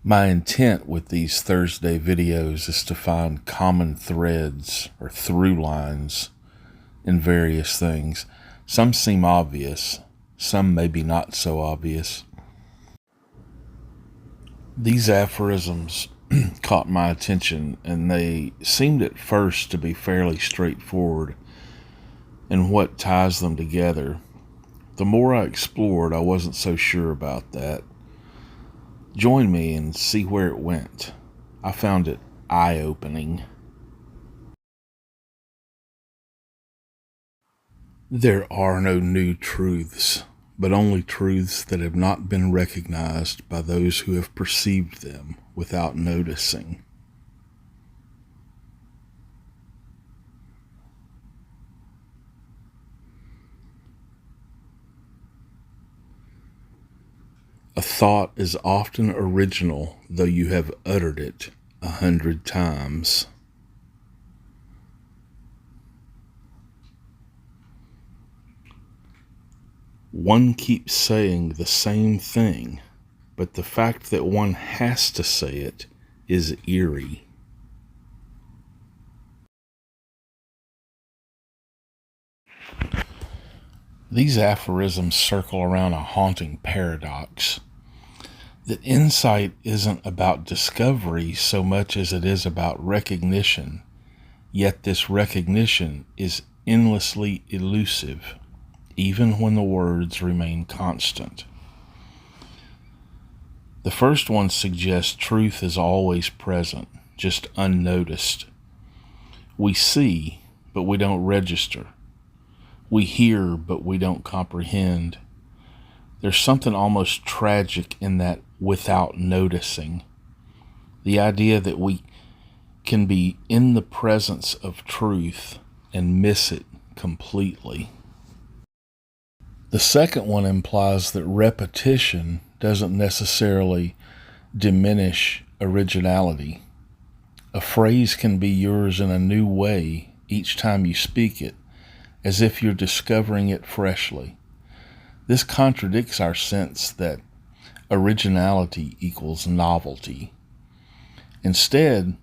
My intent with these Thursday videos is to find common threads or through lines in various things. Some seem obvious, some maybe not so obvious. These aphorisms caught my attention, and they seemed at first to be fairly straightforward in what ties them together. The more I explored, I wasn't so sure about that. Join me and see where it went. I found it eye-opening. There are no new truths, but only truths that have not been recognized by those who have perceived them without noticing. A thought is often original, though you have uttered it 100 times. One keeps saying the same thing, but the fact that one has to say it is eerie. These aphorisms circle around a haunting paradox. That insight isn't about discovery so much as it is about recognition, yet this recognition is endlessly elusive, even when the words remain constant. The first one suggests truth is always present, just unnoticed. We see, but we don't register. We hear, but we don't comprehend. There's something almost tragic in that without noticing. The idea that we can be in the presence of truth and miss it completely. The second one implies that repetition doesn't necessarily diminish originality. A phrase can be yours in a new way each time you speak it, as if you're discovering it freshly. This contradicts our sense that originality equals novelty. Instead,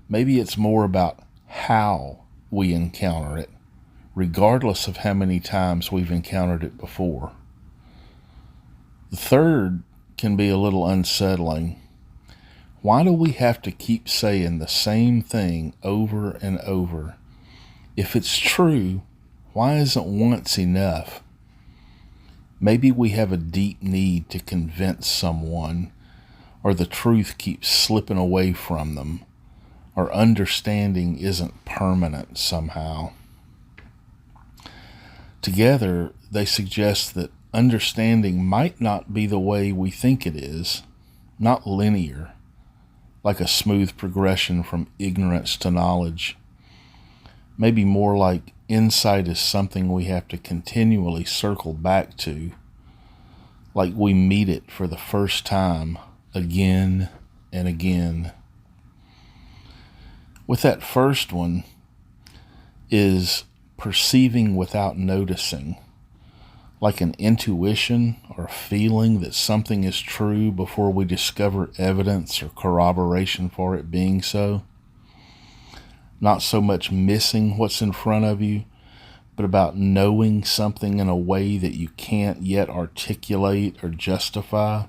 maybe it's more about how we encounter it, regardless of how many times we've encountered it before. The third can be a little unsettling. Why do we have to keep saying the same thing over and over? If it's true, why isn't once enough? Maybe we have a deep need to convince someone, or the truth keeps slipping away from them, or understanding isn't permanent somehow. Together, they suggest that understanding might not be the way we think it is, not linear, like a smooth progression from ignorance to knowledge. Maybe more like insight is something we have to continually circle back to, like we meet it for the first time again and again. With that first one is perceiving without noticing, like an intuition or feeling that something is true before we discover evidence or corroboration for it being so. Not so much missing what's in front of you, but about knowing something in a way that you can't yet articulate or justify.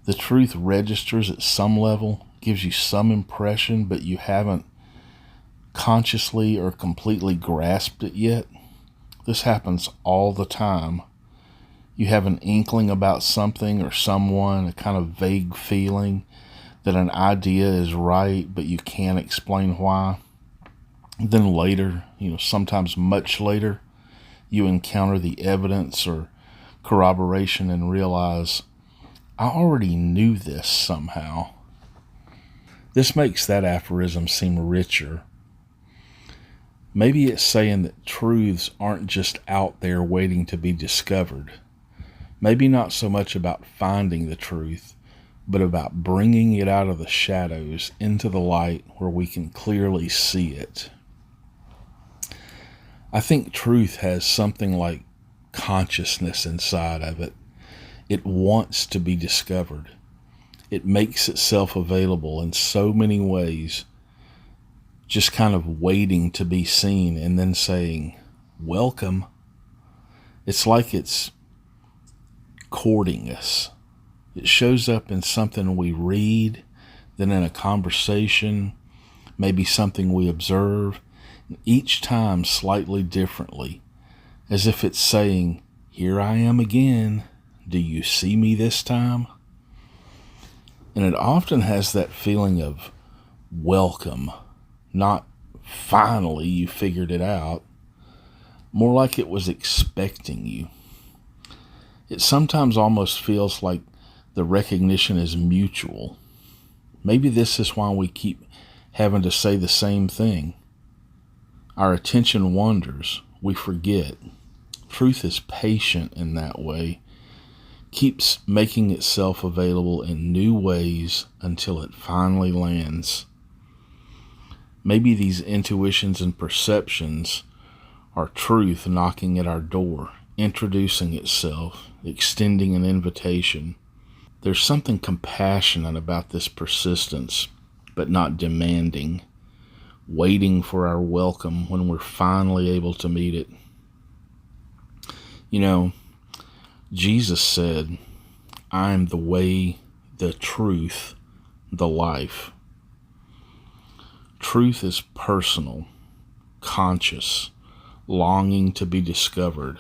The truth registers at some level, gives you some impression, but you haven't consciously or completely grasped it yet. This happens all the time. You have an inkling about something or someone, a kind of vague feeling that an idea is right, but you can't explain why. Then later, sometimes much later, you encounter the evidence or corroboration and realize, I already knew this somehow. This makes that aphorism seem richer. Maybe it's saying that truths aren't just out there waiting to be discovered. Maybe not so much about finding the truth, but about bringing it out of the shadows into the light where we can clearly see it. I think truth has something like consciousness inside of it. It wants to be discovered. It makes itself available in so many ways, just kind of waiting to be seen and then saying, welcome. It's like it's courting us. It shows up in something we read, then in a conversation, maybe something we observe, each time slightly differently, as if it's saying, here I am again. Do you see me this time? And it often has that feeling of welcome, not finally you figured it out, more like it was expecting you. It sometimes almost feels like the recognition is mutual. Maybe this is why we keep having to say the same thing. Our attention wanders. We forget. Truth is patient in that way, keeps making itself available in new ways until it finally lands. Maybe these intuitions and perceptions are truth knocking at our door, introducing itself, extending an invitation. There's something compassionate about this persistence, but not demanding, waiting for our welcome when we're finally able to meet it. You know, Jesus said, I am the way, the truth, the life. Truth is personal, conscious, longing to be discovered,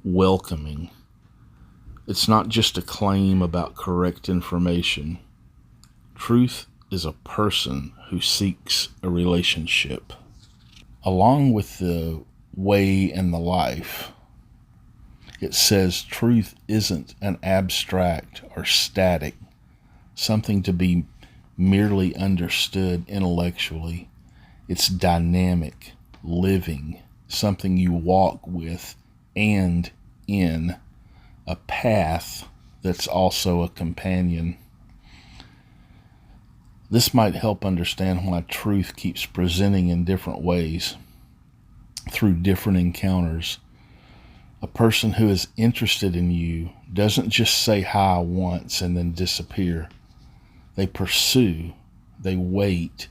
welcoming. It's not just a claim about correct information. Truth is a person who seeks a relationship. Along with the way and the life, it says truth isn't an abstract or static, something to be merely understood intellectually. It's dynamic, living, something you walk with and in, a path that's also a companion. This might help understand why truth keeps presenting in different ways, through different encounters. A person who is interested in you doesn't just say hi once and then disappear. They pursue, they wait,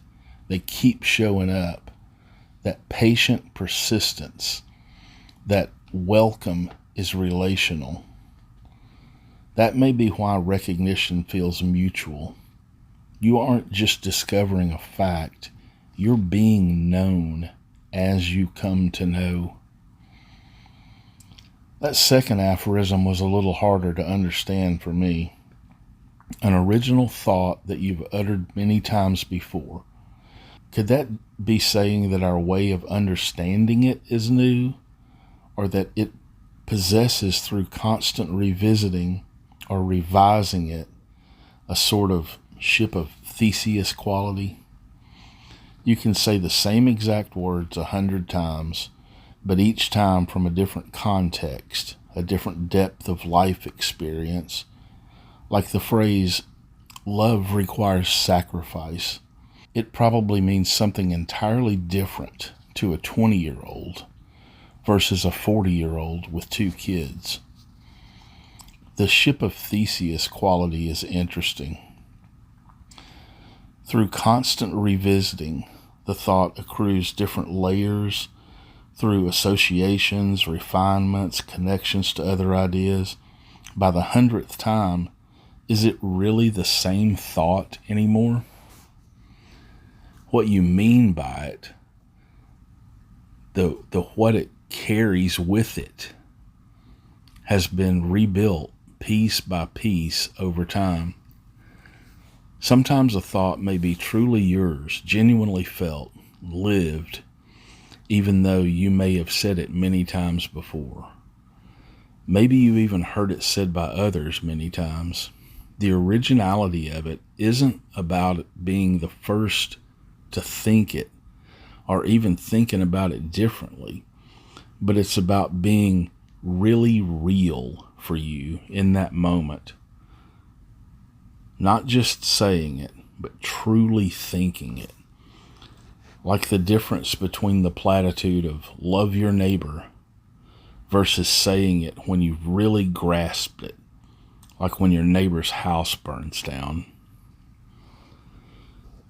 they keep showing up. That patient persistence, that welcome is relational. That may be why recognition feels mutual. You aren't just discovering a fact, you're being known as you come to know. That second aphorism was a little harder to understand for me. An original thought that you've uttered many times before. Could that be saying that our way of understanding it is new, or that it possesses through constant revisiting or revising it a sort of ship of Theseus quality? You can say the same exact words 100 times, but each time from a different context, a different depth of life experience. Like the phrase, love requires sacrifice. It probably means something entirely different to a 20-year-old versus a 40-year-old with 2 kids. The ship of Theseus quality is interesting. Through constant revisiting, the thought accrues different layers through associations, refinements, connections to other ideas. By the 100th time, is it really the same thought anymore? What you mean by it, the what it carries with it, has been rebuilt piece by piece over time. Sometimes a thought may be truly yours, genuinely felt, lived, even though you may have said it many times before. Maybe you even heard it said by others many times. The originality of it isn't about it being the first to think it, or even thinking about it differently, but it's about being really real for you in that moment. Not just saying it, but truly thinking it. Like the difference between the platitude of love your neighbor versus saying it when you've really grasped it. like when your neighbor's house burns down.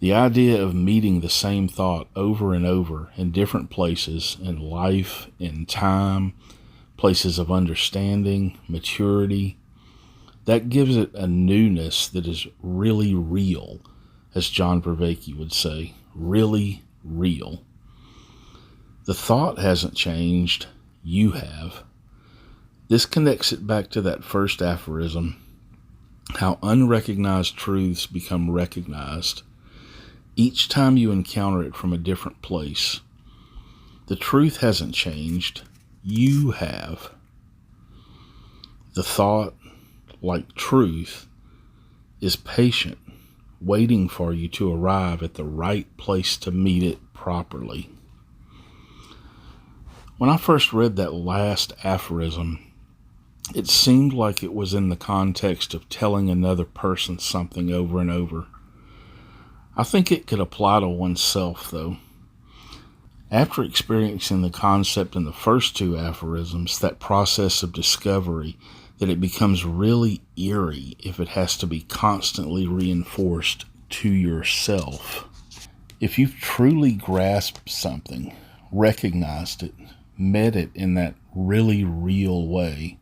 The idea of meeting the same thought over and over in different places in life, in time, places of understanding, maturity, that gives it a newness that is really real, as John Vervaeke would say, really real. The thought hasn't changed, you have. This connects it back to that first aphorism, how unrecognized truths become recognized each time you encounter it from a different place. The truth hasn't changed, you have. The thought, like truth, is patient, waiting for you to arrive at the right place to meet it properly. When I first read that last aphorism, it seemed like it was in the context of telling another person something over and over. I think it could apply to oneself, though. After experiencing the concept in the first two aphorisms, that process of discovery, that it becomes really eerie if it has to be constantly reinforced to yourself. If you've truly grasped something, recognized it, met it in that really real way,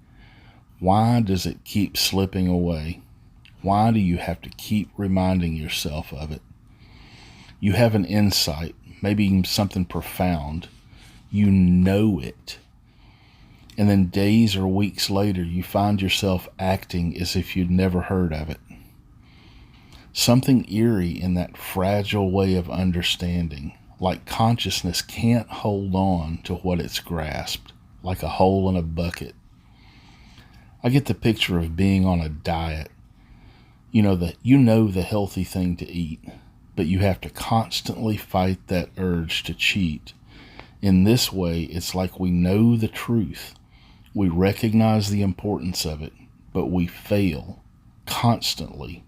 why does it keep slipping away? Why do you have to keep reminding yourself of it? You have an insight, maybe something profound. You know it. And then days or weeks later, you find yourself acting as if you'd never heard of it. Something eerie in that fragile way of understanding, like consciousness can't hold on to what it's grasped, like a hole in a bucket. I get the picture of being on a diet. You know the healthy thing to eat, but you have to constantly fight that urge to cheat. In this way, it's like we know the truth. We recognize the importance of it, but we fail constantly.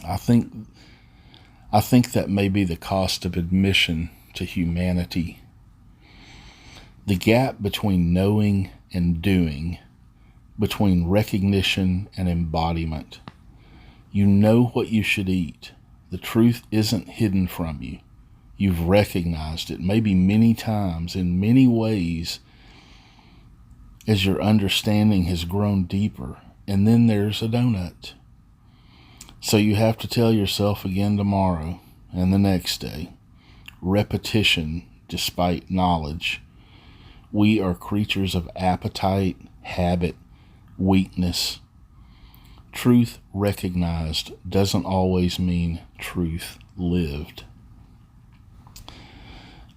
I think that may be the cost of admission to humanity. The gap between knowing and doing, between recognition and embodiment. You know what you should eat. The truth isn't hidden from you. You've recognized it, maybe many times, in many ways, as your understanding has grown deeper. And then there's a donut. So you have to tell yourself again tomorrow and the next day. Repetition despite knowledge. We are creatures of appetite, habit, weakness. Truth recognized doesn't always mean truth lived.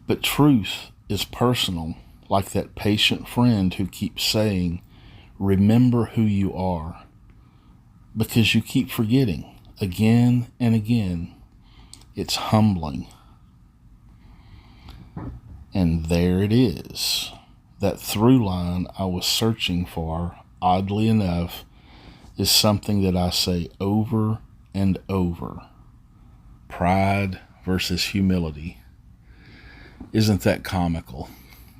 But truth is personal, like that patient friend who keeps saying, remember who you are, because you keep forgetting again and again. It's humbling. And there it is. That through line I was searching for, oddly enough, is something that I say over and over. Pride versus humility. Isn't that comical?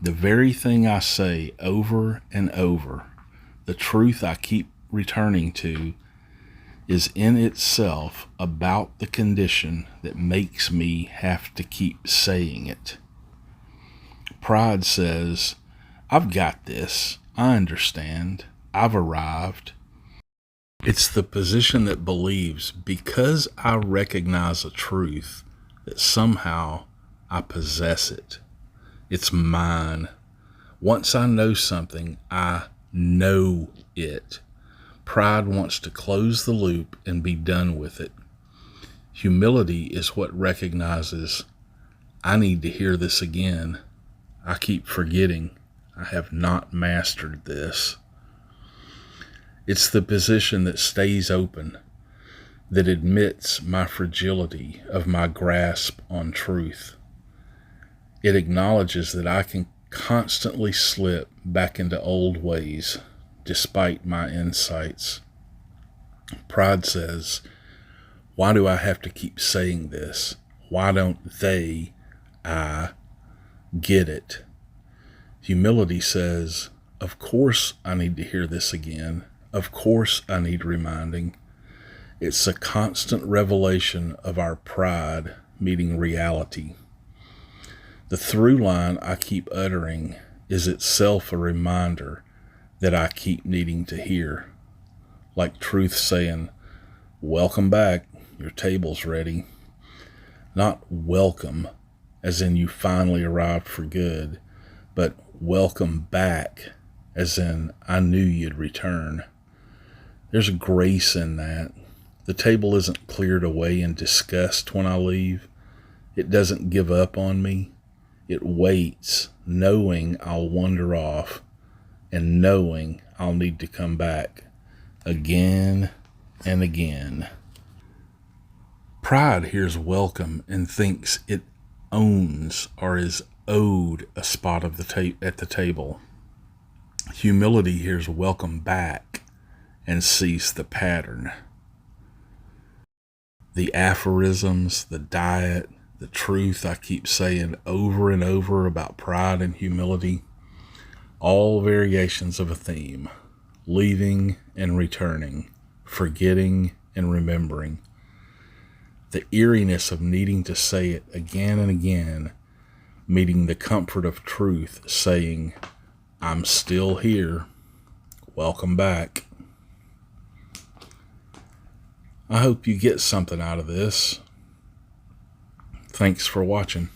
The very thing I say over and over, the truth I keep returning to, is in itself about the condition that makes me have to keep saying it. Pride says, I've got this, I understand, I've arrived. It's the position that believes because I recognize a truth that somehow I possess it. It's mine. Once I know something, I know it. Pride wants to close the loop and be done with it. Humility is what recognizes, I need to hear this again. I keep forgetting. I have not mastered this. It's the position that stays open, that admits my fragility of my grasp on truth. It acknowledges that I can constantly slip back into old ways despite my insights. Pride says, why do I have to keep saying this? Why don't I get it? Humility says, of course I need to hear this again. Of course I need reminding. It's a constant revelation of our pride meeting reality. The through line I keep uttering is itself a reminder that I keep needing to hear. Like truth saying, welcome back, your table's ready. Not welcome, as in you finally arrived for good, but welcome back, as in I knew you'd return. There's a grace in that. The table isn't cleared away in disgust when I leave. It doesn't give up on me. It waits, knowing I'll wander off and knowing I'll need to come back again and again. Pride hears welcome and thinks it owns or is owed a spot of at the table. Humility hears welcome back and sees the pattern. The aphorisms, the diet, the truth I keep saying over and over about pride and humility, all variations of a theme, leaving and returning, forgetting and remembering. The eeriness of needing to say it again and again, meeting the comfort of truth, saying, I'm still here. Welcome back. I hope you get something out of this. Thanks for watching.